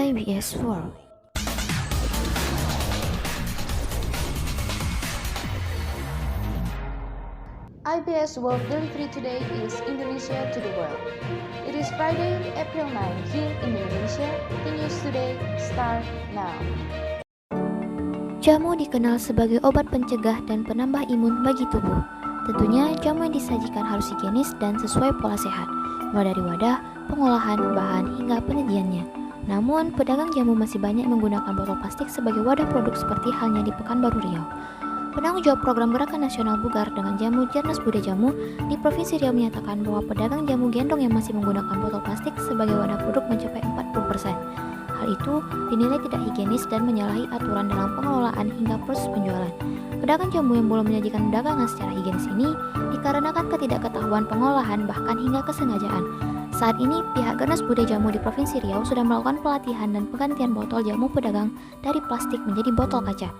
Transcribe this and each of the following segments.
IBS World. IBS World Delivery today is Indonesia to the World. It is Friday, April 9 here in Indonesia. The news today start now. Jamu dikenal sebagai obat pencegah dan penambah imun bagi tubuh. Tentunya jamu yang disajikan harus higienis dan sesuai pola sehat, mulai dari wadah, pengolahan, bahan, hingga penyajiannya. Namun, pedagang jamu masih banyak menggunakan botol plastik sebagai wadah produk seperti halnya di Pekanbaru Riau. Penanggung jawab program Gerakan Nasional Bugar dengan Jamu Jarnas Buddha Jamu di Provinsi Riau menyatakan bahwa pedagang jamu gendong yang masih menggunakan botol plastik sebagai wadah produk mencapai 40%. Hal itu dinilai tidak higienis dan menyalahi aturan dalam pengelolaan hingga proses penjualan. Pedagang jamu yang belum menyajikan dagangan secara higienis ini dikarenakan ketidaktahuan pengolahan bahkan hingga kesengajaan. Saat ini, pihak Garnas Buddha Jamu di Provinsi Riau sudah melakukan pelatihan dan penggantian botol jamu pedagang dari plastik menjadi botol kaca.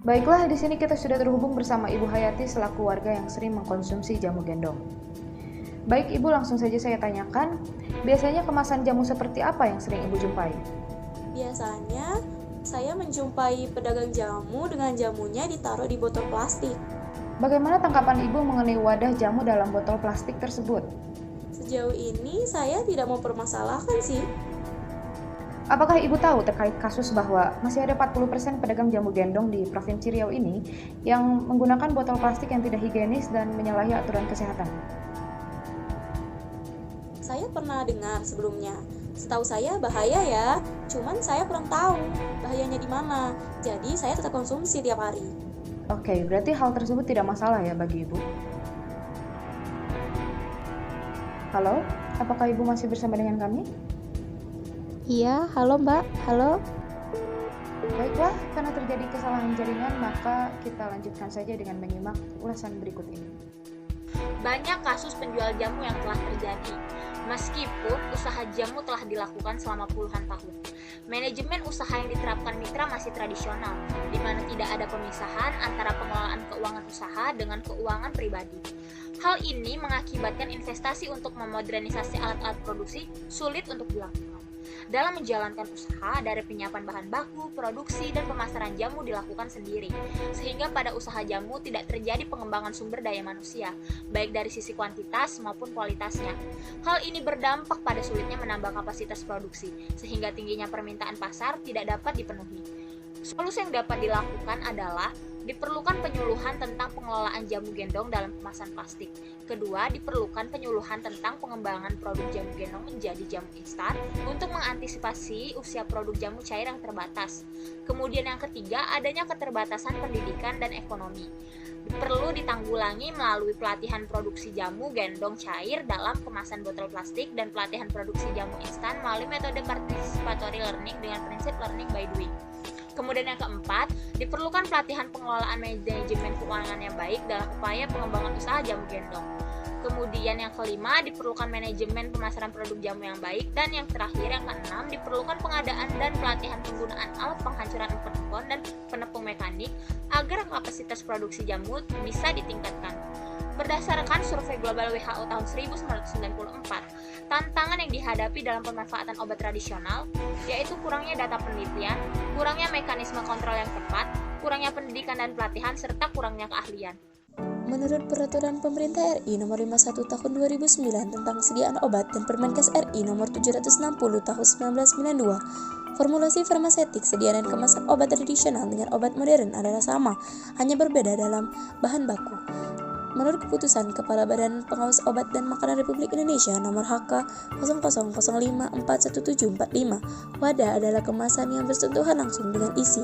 Baiklah, di sini kita sudah terhubung bersama Ibu Hayati selaku warga yang sering mengkonsumsi jamu gendong. Baik Ibu, langsung saja saya tanyakan, biasanya kemasan jamu seperti apa yang sering Ibu jumpai? Biasanya, saya menjumpai pedagang jamu dengan jamunya ditaruh di botol plastik. Bagaimana tanggapan Ibu mengenai wadah jamu dalam botol plastik tersebut? Sejauh ini, saya tidak mau permasalahkan sih. Apakah Ibu tahu terkait kasus bahwa masih ada 40% pedagang jamu gendong di Provinsi Riau ini yang menggunakan botol plastik yang tidak higienis dan menyalahi aturan kesehatan? Saya pernah dengar sebelumnya. Setahu saya bahaya ya, cuman saya kurang tahu bahayanya di mana. Jadi saya tetap konsumsi tiap hari. Oke, berarti hal tersebut tidak masalah ya bagi Ibu? Halo, apakah Ibu masih bersama dengan kami? Iya, halo Mbak, halo. Baiklah, karena terjadi kesalahan jaringan, maka kita lanjutkan saja dengan menyimak ulasan berikut ini. Banyak kasus penjual jamu yang telah terjadi, meskipun usaha jamu telah dilakukan selama puluhan tahun. Manajemen usaha yang diterapkan mitra masih tradisional, di mana tidak ada pemisahan antara pengelolaan keuangan usaha dengan keuangan pribadi. Hal ini mengakibatkan investasi untuk memodernisasi alat-alat produksi sulit untuk dilakukan. Dalam menjalankan usaha, dari penyiapan bahan baku, produksi, dan pemasaran jamu dilakukan sendiri, sehingga pada usaha jamu tidak terjadi pengembangan sumber daya manusia, baik dari sisi kuantitas maupun kualitasnya. Hal ini berdampak pada sulitnya menambah kapasitas produksi, sehingga tingginya permintaan pasar tidak dapat dipenuhi. Solusi yang dapat dilakukan adalah diperlukan penyuluhan tentang pengelolaan jamu gendong dalam kemasan plastik. Kedua, diperlukan penyuluhan tentang pengembangan produk jamu gendong menjadi jamu instan untuk mengantisipasi usia produk jamu cair yang terbatas. Kemudian yang ketiga, adanya keterbatasan pendidikan dan ekonomi. Perlu ditanggulangi melalui pelatihan produksi jamu gendong cair dalam kemasan botol plastik dan pelatihan produksi jamu instan melalui metode participatory learning dengan prinsip learning by doing. Kemudian yang keempat, diperlukan pelatihan pengelolaan manajemen keuangan yang baik dalam upaya pengembangan usaha jamu gendong. Kemudian yang kelima, diperlukan manajemen pemasaran produk jamu yang baik. Dan yang terakhir, yang keenam, diperlukan pengadaan dan pelatihan penggunaan alat penghancuran empon dan penepung mekanik agar kapasitas produksi jamu bisa ditingkatkan. Berdasarkan survei global WHO tahun 1994, tantangan yang dihadapi dalam pemanfaatan obat tradisional yaitu kurangnya data penelitian, kurangnya mekanisme kontrol yang tepat, kurangnya pendidikan dan pelatihan, serta kurangnya keahlian. Menurut Peraturan Pemerintah RI Nomor 51 Tahun 2009 tentang Sediaan Obat dan Permenkes RI Nomor 760 Tahun 1992, formulasi farmasetik, sediaan dan kemasan obat tradisional dengan obat modern adalah sama, hanya berbeda dalam bahan baku. Menurut keputusan Kepala Badan Pengawas Obat dan Makanan Republik Indonesia Nomor HK 00054745, wadah adalah kemasan yang bersentuhan langsung dengan isi.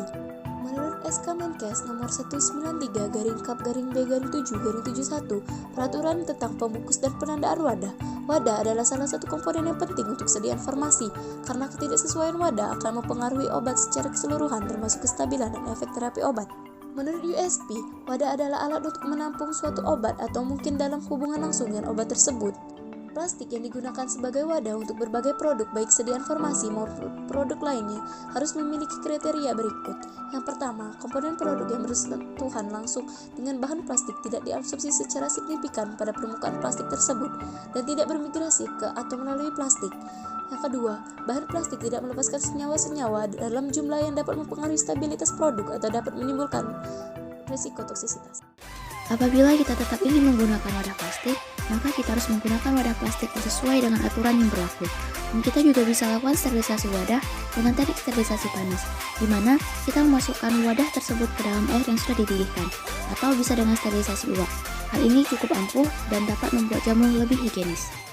Menurut SK Menkes Nomor 193-Kap-B-7-71, Peraturan tentang Pembungkus dan Penandaan Wadah, wadah adalah salah satu komponen yang penting untuk sediaan farmasi, karena ketidaksesuaian wadah akan mempengaruhi obat secara keseluruhan termasuk kestabilan dan efek terapi obat. Menurut USP, wadah adalah alat untuk menampung suatu obat atau mungkin dalam hubungan langsung dengan obat tersebut. Plastik yang digunakan sebagai wadah untuk berbagai produk, baik sediaan farmasi maupun produk lainnya, harus memiliki kriteria berikut. Yang pertama, komponen produk yang bersentuhan langsung dengan bahan plastik tidak diabsorpsi secara signifikan pada permukaan plastik tersebut dan tidak bermigrasi ke atau melalui plastik. Yang kedua, bahan plastik tidak melepaskan senyawa-senyawa dalam jumlah yang dapat mempengaruhi stabilitas produk atau dapat menimbulkan risiko toksisitas. Apabila kita tetap ingin menggunakan wadah plastik, maka kita harus menggunakan wadah plastik sesuai dengan aturan yang berlaku. Dan kita juga bisa lakukan sterilisasi wadah dengan teknik sterilisasi panas, di mana kita memasukkan wadah tersebut ke dalam air yang sudah dididihkan, atau bisa dengan sterilisasi uap. Hal ini cukup ampuh dan dapat membuat jamu lebih higienis.